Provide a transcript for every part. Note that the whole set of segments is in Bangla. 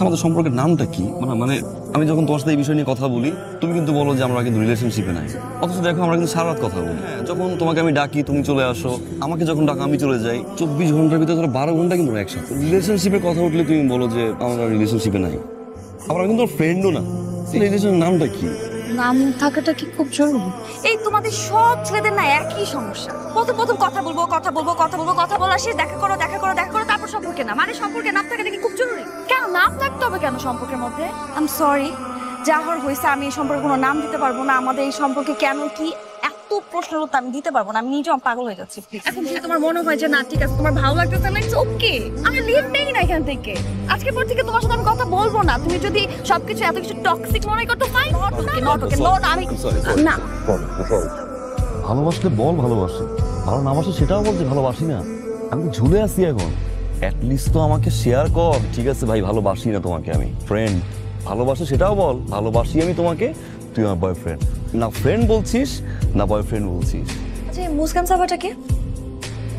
আমাদের সম্পর্কের নামটা কি? মানে আমি যখন তোমার সাথে এই বিষয় নিয়ে কথা বলি তুমি কিন্তু বলো যে আমরা কিন্তু রিলেশনশিপে নাই, অথচ দেখো আমরা কিন্তু সারা রাত কথা বলি। যখন তোমাকে আমি ডাকি তুমি চলে আসো, আমাকে যখন ডাকা আমি চলে যাই, 24 ঘন্টার ভিতরে ধরো 12 ঘন্টা কিন্তু একসাথে। রিলেশনশিপের কথা উঠলে তুমি বলো যে আমরা রিলেশনশিপে নাই, আবার আমি কিন্তু ফ্রেন্ডও না। রিলেশনের নামটা কি? নাম থাকাটা কি খুব জরুরি? এই তোমাদের সব ছেলেদের না একই সমস্যা। প্রথম কথা বলবো কথা বলা শেষ, দেখা করো তারপর সম্পর্কে না। মানে সম্পর্কে নাম থাকাটা কি খুব জরুরি? কেন নাম থাকতে হবে কেন সম্পর্কের মধ্যে? আই এম সরি, যা হওয়ার হয়েছে। আমি এই সম্পর্কে কোনো নাম দিতে পারবো না। আমাদের এই সম্পর্কে কেন কি এত প্রশ্নের উত্তর আমি দিতে পারবো না। আমি নিজেও পাগল হয়ে যাচ্ছি। এখন যদি তোমার মনে হয় যে না ঠিক আছে, তোমার ভালো লাগতেছে না, ইটস ওকে, আমি লিভ নেই না এখান থেকে। আজকের পর থেকে তোমার সাথে আমি কথা বলবো না। তুমি যদি সবকিছু এত কিছু টক্সিক মনে করতে ফাইন, নট ওকে। আমি না, ভালোবাসলে বল ভালোবাসি, ভালো না বাসে সেটাও বলছে ভালোবাসি না। আমি তো ঝুলে আছি এখন, অ্যাটলিস্ট তো আমাকে শেয়ার কর। ঠিক আছে ভাই, ভালোবাসি না তোমাকে, আমি ফ্রেন্ড। ভালোবাসো সেটাও বল, ভালোবাসি আমি তোমাকে, তুই আমার বয়ফ্রেন্ড। না ফ্রেন্ড বলছিস না বয়ফ্রেন্ড বলছিস। আচ্ছা মুস্কান সাবাটা কে?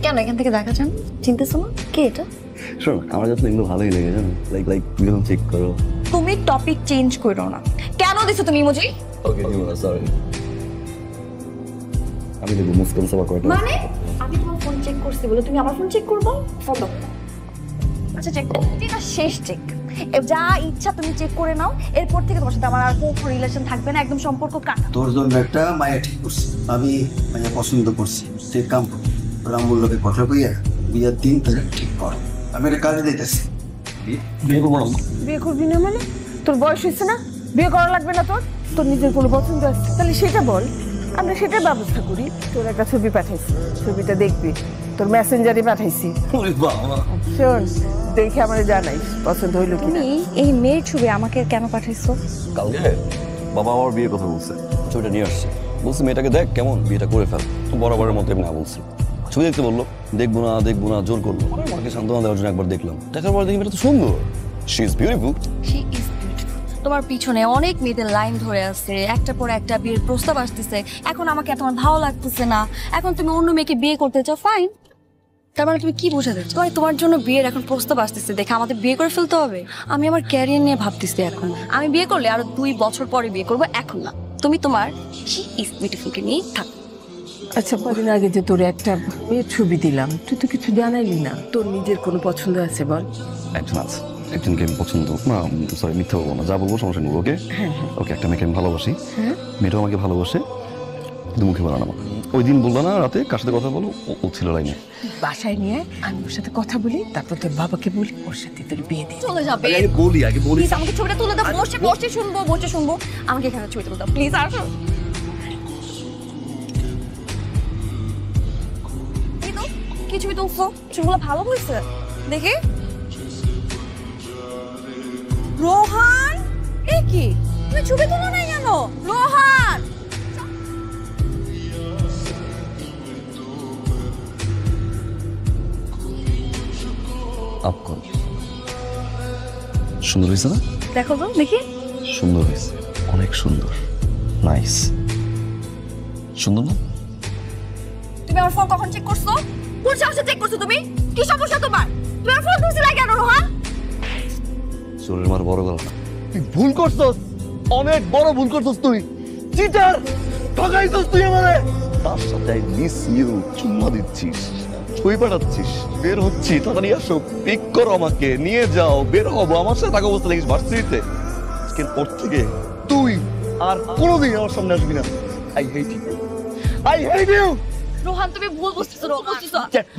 কেন এখান থেকে দেখা যান? চিনতেছো না কে এটা? শোন, আমার কাছে এগুলো ভালোই লেগে জানো, লাইক তুমি যখন চেক করো। তুমি টপিক চেঞ্জ করো না। কেন দিছো তুমি ইমোজি? ওকে দিব না, সরি। আমি দেখব মুস্কান সাবা কয়টা। মানে আমি তোমার ফোন চেক করছি বলে তুমি আমার ফোন চেক করবো? ফোন দাও। আচ্ছা চেক করো, এটা শেষ চেক। যা ইচ্ছা তুমি চেক করে নাও। এরপর থেকে তোমার সাথে আমার আর কোনো রিলেশন থাকবে না, একদম সম্পর্ক কাটা। তোর জন্য একটা মায়া ঠিক করছি, আমি মায়া পছন্দ করছি। তুই কাম কর, রামুল্লোকে কথা কইয়া বিয়ের দিন তাহলে ঠিক কর। আমি একটা কাজে দিতেছি। বিয়ে করবো না। বিয়ে করবি না মানে? তোর বয়স হয়েছে না? বিয়ে করা লাগবে না তোর? তোর নিজের কোনো পছন্দ আছে তাহলে সেটা বল, আমরা সেটার ব্যবস্থা করি। তোর একটা ছবি পাঠাইছি, ছবিটা দেখবি, তোর মেসেঞ্জারে পাঠাইছি। শোন, দেখে আমার জানাইস পছন্দ হইলো কি। তুমি এই মেয়ের ছবি আমাকে কেন পাঠাইছো? কালকে বাবা আমার বিয়ের কথা বলছে, ছবিটা নিয়ে আসছে। বলছি মেয়েটাকে দেখ কেমন, বিয়েটা করে ফেল। বরাবরের মতো এমনি বলছি। ছবি দেখতে বললো, দেখবো না জোর করলো। মাকে সান্ত্বনা দেওয়ার জন্য একবার দেখলাম, দেখার পর দেখি মেয়েটা তো সুন্দর। She is beautiful. তোমার পিছনে অনেক মেয়েদের লাইন ধরে আছে, একটা পর একটা বিয়ের প্রস্তাব আসতেছে। এখন আমাকে তোমার ভালো লাগতেছে না, এখন তুমি অন্য মেয়েকে বিয়ে করতে চাও, ফাইন। তার মানে তুমি কি বোঝাতে চাও? তোমার জন্য বিয়ের এখন প্রস্তাব আসতেছে দেখে আমাদের বিয়ে করে ফেলতে হবে? আমি আমার ক্যারিয়ার নিয়ে ভাবতেছি এখন। আমি বিয়ে করলে আরো 2 বছর পরে বিয়ে করবো, এখন না। তুমি তোমার শি ইজ বিউটিফুলকে নিয়ে থাক। আচ্ছা, কদিন আগে যে তোর একটা মেয়ের ছবি দিলাম, তুই তো কিছু জানাইলি না। তোর নিজের কোনো পছন্দ আছে বল? একজন আছে, একজনকে আমি পছন্দ না, সরি মিথ্যা বলবো না, যা বলবো সমস্যা নেই। ওকে ওকে, একটা মেয়েকে আমি ভালোবাসি, মেয়েটাও আমাকে ভালোবাসে, কিন্তু মুখে বলা না। ওই দিন বললো না রাতে কার সাথে কথা বলো, ও ছিল লাইনে। বাসায় নিয়ে আমি ওর সাথে কথা বলি, তারপর তোর বাবাকে বলি ওর সাথে তোর বিয়ে দিয়ে চলে যাবে। আগে বলি প্লিজ আমাকে ছবিটা তুলে দাও। বসে শুনবো। আমাকে এখানে ছবি তুলে দাও প্লিজ। আর কি ছবি তুলছো? ছবিগুলো ভালো হয়েছে দেখি। রোহান, এ কি তুমি ছবি তুলো নাই কেন? রোহান, আপকন সুন্দর হয়েছে না? দেখো তো দেখি। সুন্দর হয়েছে, অনেক সুন্দর, নাইস। সুন্দর না? তুমি আমার ফোন কখন চেক করছো? কোন সাহসে চেক করছো তুমি? কি সমস্যা তোমার? তুমি আমার ফোন তুলছিলে কেন রোহান? চোরের মার বড় গলা। তুই ভুল করছস, অনেক বড় ভুল করছস। তুই চিটার, ঠকাইছস তুই আমারে। তার সাথে আই মিস ইউ চুম্মা দিচ্ছিস, ছবি পাঠাচ্ছিস, বের হচ্ছি, তাড়াতাড়ি আসো, পিক করো, আমাকে নিয়ে যাও, বের হবো। আমার সাথে থাকা অবস্থা দেখিস ভার্সিটিতে। আজকের পর থেকে তুই আর কোনোদিন আমার সামনে আসবি না। I hate you, I hate you. Rohan তুমি ভুল বুঝতেছো।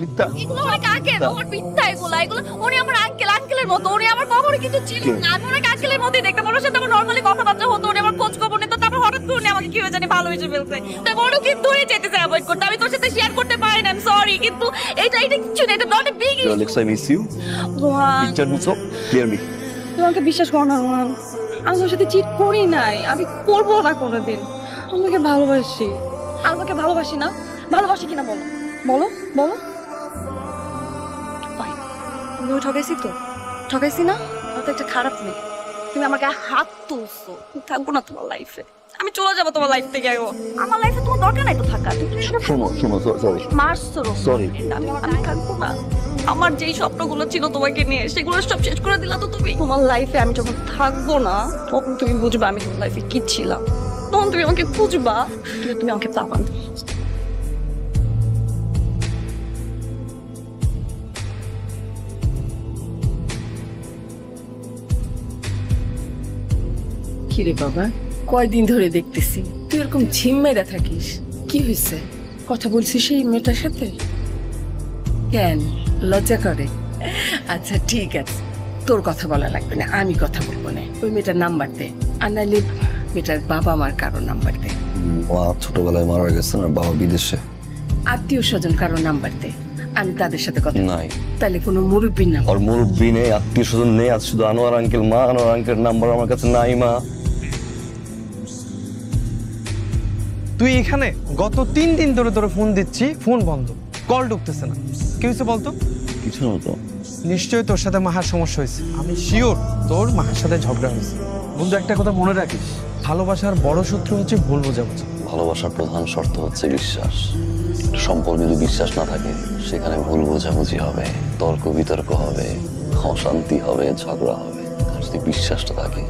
মিথ্যা এগুলো অনেক আগে, রোহান মিথ্যা এগুলো। উনি আমার আঙ্কেলের মতো, উনি আমার কখনো কিছু ছিল না। আমি ওনাকে আঙ্কেলের মতোই দেখতাম, ওনার সাথে আমার নর্মালি কথাবার্তা হতো, উনি আমার খোঁজ খবর নিত। তারপর হঠাৎ করে উনি আমাকে কি হয়ে জানি ভালোবেসে ফেলছে। তাই বড় কিন্তু হয়ে যেতেছে অ্যাভয়েড করতে। আমি তোর সাথে শেয়ার করতে পারি না, আই এম সরি, কিন্তু এটা কিছু না, এটা not a big issue. Alex, I miss you. Rohan Picture me so clear me. তুমি আমাকে বিশ্বাস করো না রোহান, আমি তোর সাথে চিট করি নাই, আমি করবো না কোনোদিন। আমাকে ভালোবাসি, আমাকে ভালোবাসি না, ভালোবাসি কিনা বলো বলো বলো। তুমি ঠকাইছি তো? ঠকাইছি না? আমি তো একটা খারাপ মেয়ে, তুমি আমাকে হাত তুলছো, থাকবো না তোমার লাইফে। আমি চলে যাবো তোমার লাইফ থেকে। আমার লাইফে তোমার দরকার নাই তো থাকা। শোনো সরি মারছো Sorry. আমি থাকবো না। আমার যেই স্বপ্নগুলো ছিল তোমাকে নিয়ে সেগুলো সব শেষ করে দিলা তো তুমি। তোমার লাইফে আমি যখন থাকবো না তখন তুমি বুঝবা আমি তোমার লাইফে কি ছিলাম। তখন তুমি আমাকে খুঁজবা, কিন্তু তুমি আমাকে পাবা না। কিরে বাবা, কয়দিন ধরে দেখতেছি তুই এরকম ঝিম মেরা থাকিস, কি হয়েছে? কথা বলছিস সেই মেয়েটার সাথে? কেন লজ্জা করে? আচ্ছা ঠিক আছে, তোর কথা বলা লাগবে না, আমি কথা বলবো না। ওই মেয়েটার নাম্বার দে, আর নাইলে মেয়েটার বাবা মার কারো নাম্বার দে। মা ছোটবেলায় মারা গেছেন আর বাবা বিদেশে। আত্মীয় স্বজন কারো নাম্বার দে, আমি তাদের সাথে কথা নাই। তাহলে কোনো মুরব্বীর নাম? আর মুরব্বী নেই, আত্মীয় স্বজন নেই, আজ শুধু আনোয়ার আঙ্কেল। মা আনোয়ার আঙ্কেল নাম্বার আমার কাছে নাই মা। তুই এখানে গত 3 দিন ধরে তোরে ফোন দিচ্ছি, ফোন বন্ধ, কল ঢুকতেছে না। কি হয়েছে বলতো? কিছু না তো। নিশ্চয়ই তোর সাথে মাহার সমস্যা হয়েছে। আমি শিওর তোর মাহার সাথে ঝগড়া হয়েছে। বন্ধু একটা কথা মনে রাখিস, ভালোবাসার বড় শত্রু হচ্ছে ভুল বোঝাবুঝি। ভালোবাসার প্রধান শর্ত হচ্ছে বিশ্বাস। সম্পর্কে যদি বিশ্বাস না থাকে সেখানে ভুল বোঝাবুঝি হবে, তর্ক বিতর্ক হবে, অশান্তি হবে, ঝগড়া হবে। আর যদি বিশ্বাসটা থাকে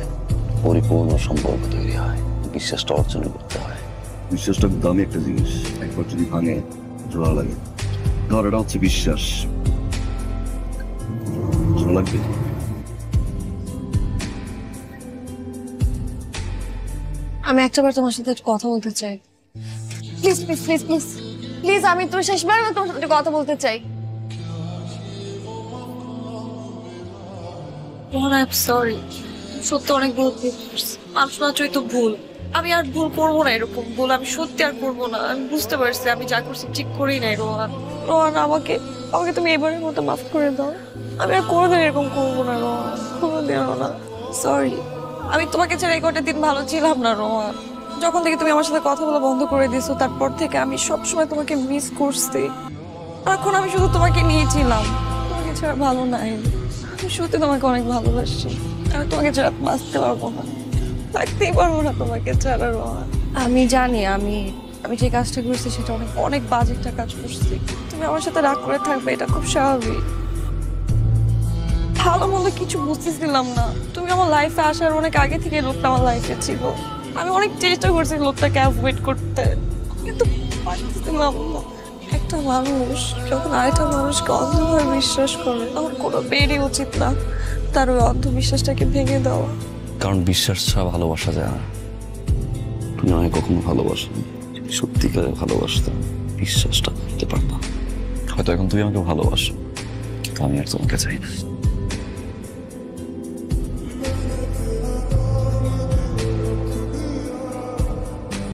পরিপূর্ণ সম্পর্ক তৈরি হয়। বিশ্বাসটা অর্জন করতে হয়। বিশ্বাসটা খুব দামি একটা জিনিস, একবার যদি ভাঙে জোড়া লাগে। ধর এটা হচ্ছে বিশ্বাস, জোড়া লাগবে। আমি একটাবার তোমার সাথে একটু কথা বলতে চাই। Please please please please please, আমি তোর শেষবার তোমার সাথে একটু কথা বলতে চাই। মোহন, আই এম সরি। সত্যি অনেক ভুল করছি। মানুষ মাত্রই তো ভুল। আমি আর ভুল করবো না, এরকম ভুল আমি সত্যি আর করবো না। আমি বুঝতে পারছি আমি যা করছি ঠিক করি নাই। রোহান, রোহান, আমাকে আমাকে তুমি এবারের মতো মাফ করে দাও। আমি আর কোনোদিন এরকম করবো না রোহান, কোনোদিনও না। সরি, আমি তোমাকে ছাড়া এই কটা দিন ভালো ছিলাম না রোহান। যখন থেকে তুমি আমার সাথে কথা বলা বন্ধ করে দিয়েছো তারপর থেকে আমি সবসময় তোমাকে মিস করছি। এখন আমি শুধু তোমাকে নিয়েছিলাম, তোমাকে ছাড়া ভালো নাই। আমি সত্যি তোমাকে অনেক ভালোবাসি। আমি তোমাকে ছাড়া বাঁচতে পারবো না, থাকতেই পারবো না তোমাকে ছাড়া রোহান। আমি জানি আমি আমি যে কাজটা করছি সেটা অনেক অনেক বাজে একটা কাজ করছি। তুমি আমার সাথে রাগ করে থাকবে, এটা খুব স্বাভাবিক। ভালো মন্দ কিছু বুঝতেছিলাম না। তুমি আমার লাইফে আসার অনেক আগে থেকে লোকটা আমার লাইফে ছিল। আমি অনেক চেষ্টা করছি লোকটাকে অ্যাভয়েড করতে, কিন্তু পারছিলাম না। একটা মানুষ যখন আরেকটা মানুষকে অন্ধভাবে বিশ্বাস করে তখন কোনো বেরই উচিত না তার ওই অন্ধবিশ্বাসটাকে ভেঙে দেওয়া। কারণ বিশ্বাস ছাড়া ভালোবাসা যায় না। তুমি আমাকে কখনো ভালোবাসোনি। সত্যিকারে ভালোবাসতাম, বিশ্বাসটা করতে পারতাম। হয়তো এখন তুমি আমাকে ভালোবাসো, কিন্তু আমি আর তোমাকে চাই না।